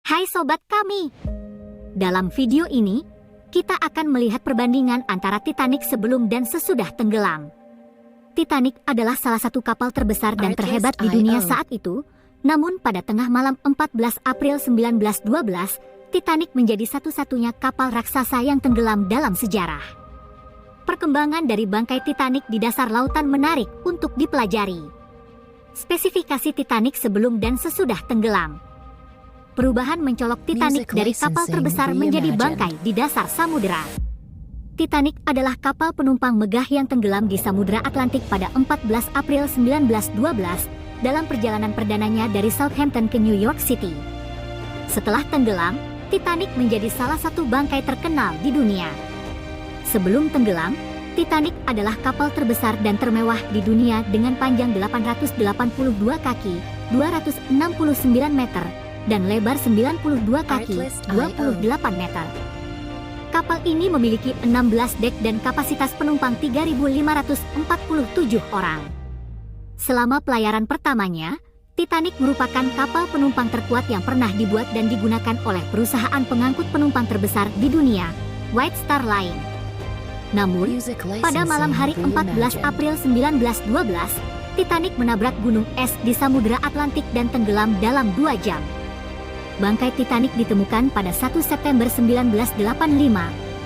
Hai sobat kami. Dalam video ini, kita akan melihat perbandingan antara Titanic sebelum dan sesudah tenggelam. Titanic adalah salah satu kapal terbesar dan terhebat di dunia saat itu. Namun pada tengah malam 14 April 1912, Titanic menjadi satu-satunya kapal raksasa yang tenggelam dalam sejarah. Perkembangan dari bangkai Titanic di dasar lautan menarik untuk dipelajari. Spesifikasi Titanic sebelum dan sesudah tenggelam. Perubahan mencolok Titanic dari kapal terbesar menjadi bangkai di dasar samudera. Titanic adalah kapal penumpang megah yang tenggelam di Samudra Atlantik pada 14 April 1912 dalam perjalanan perdananya dari Southampton ke New York City. Setelah tenggelam, Titanic menjadi salah satu bangkai terkenal di dunia. Sebelum tenggelam, Titanic adalah kapal terbesar dan termewah di dunia dengan panjang 882 kaki, 269 meter, dan lebar 92 kaki, 28 meter. Kapal ini memiliki 16 dek dan kapasitas penumpang 3.547 orang. Selama pelayaran pertamanya, Titanic merupakan kapal penumpang terkuat yang pernah dibuat dan digunakan oleh perusahaan pengangkut penumpang terbesar di dunia, White Star Line. Namun, pada malam hari 14 April 1912, Titanic menabrak gunung es di Samudra Atlantik dan tenggelam dalam 2 jam. Bangkai Titanic ditemukan pada 1 September 1985,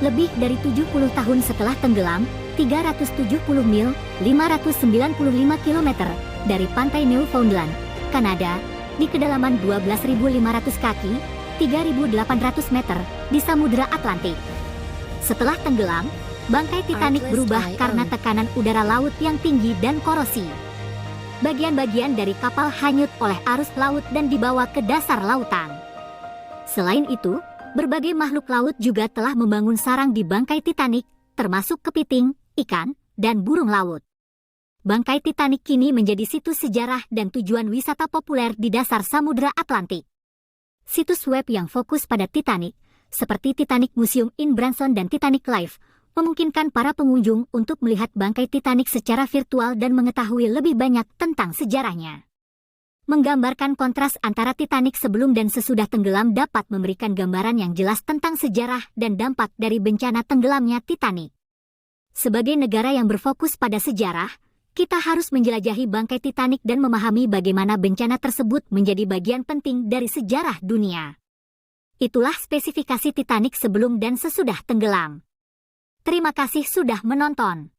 lebih dari 70 tahun setelah tenggelam, 370 mil, 595 km, dari pantai Newfoundland, Kanada, di kedalaman 12.500 kaki, 3.800 meter, di Samudra Atlantik. Setelah tenggelam, bangkai Titanic berubah karena tekanan udara laut yang tinggi dan korosi. Bagian-bagian dari kapal hanyut oleh arus laut dan dibawa ke dasar lautan. Selain itu, berbagai makhluk laut juga telah membangun sarang di bangkai Titanic, termasuk kepiting, ikan, dan burung laut. Bangkai Titanic kini menjadi situs sejarah dan tujuan wisata populer di dasar Samudra Atlantik. Situs web yang fokus pada Titanic, seperti Titanic Museum in Branson dan Titanic Live, memungkinkan para pengunjung untuk melihat bangkai Titanic secara virtual dan mengetahui lebih banyak tentang sejarahnya. Menggambarkan kontras antara Titanic sebelum dan sesudah tenggelam dapat memberikan gambaran yang jelas tentang sejarah dan dampak dari bencana tenggelamnya Titanic. Sebagai negara yang berfokus pada sejarah, kita harus menjelajahi bangkai Titanic dan memahami bagaimana bencana tersebut menjadi bagian penting dari sejarah dunia. Itulah spesifikasi Titanic sebelum dan sesudah tenggelam. Terima kasih sudah menonton.